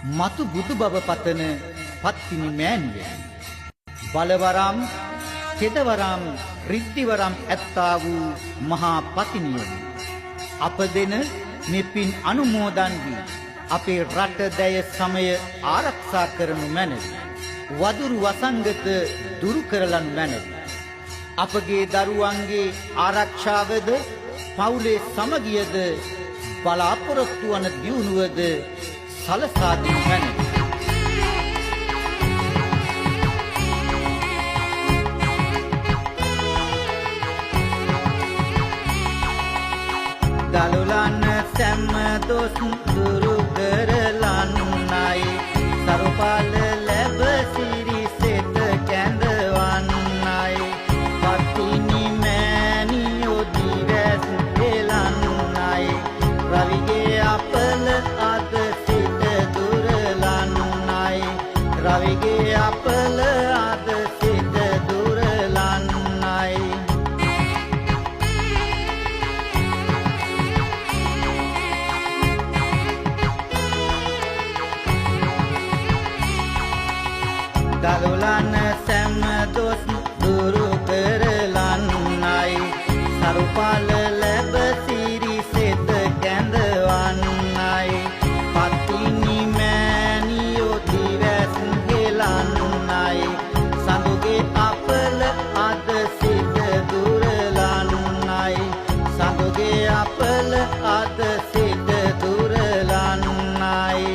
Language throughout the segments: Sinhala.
මතු බුදු බව පතන පත්තිනි මෑණිය බලවරම් කෙදවරම් රිද්දිවරම් ඇත්තා වූ මහා පතිනිය අප දෙන මෙපින් අනුමෝදන් වී අපේ රට දැය සමය ආරක්ෂා කරනු මැනවි. වදුරු වසංගත දුරු කරලනු මැනවි. අපගේ දරුවන්ගේ ආරක්ෂාවද පවුලේ සමගියද බලාපොරොත්තු වන දියුණුවද සලසා දෙනු මැනවි. දලුලන්න සැම දොස් දුරු කරලන්නයි සරුපාල ලැබ සිරිසෙත කැඳවන්නයි පත්තිනි මෑණියෝ දිවැස් එලන්නයි රවිගේ අපල අද සිට දුරලන්නයි රවිගේ අපල අද සිට දුරලන්නයි දලුලන්න සැම දොස් දුරු කරලන්නයි සරුපාල ලැබ සිරිසෙත කැඳවන්නයි පත්තිනි මෑණියෝ දිවැස් හෙලන්නයි සඳුගේ අපල අද සිට දුරලන්නයි සඳුගේ අපල අද සිට දුරලන්නයි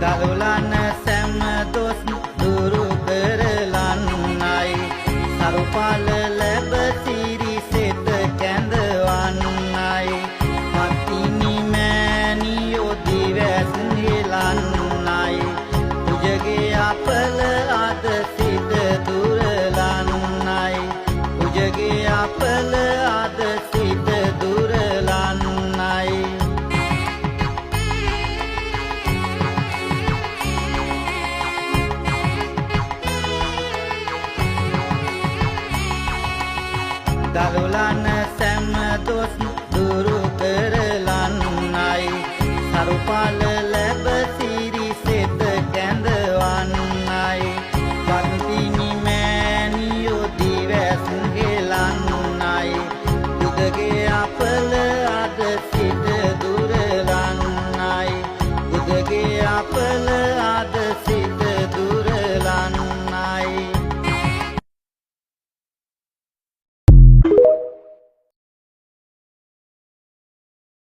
දලුලන්න සැම දොස් දුරු කරලන්නයි සරුපාල ලැබ සිරිසෙත කැඳවන්නයි පත්තිනි මෑණියෝ දිවැස් හෙලන්නයි පුජගේ අපල අද සිට දුරලන්නයි පුජගේ අපල අද සිට දුරලන්නයි දලුලන්න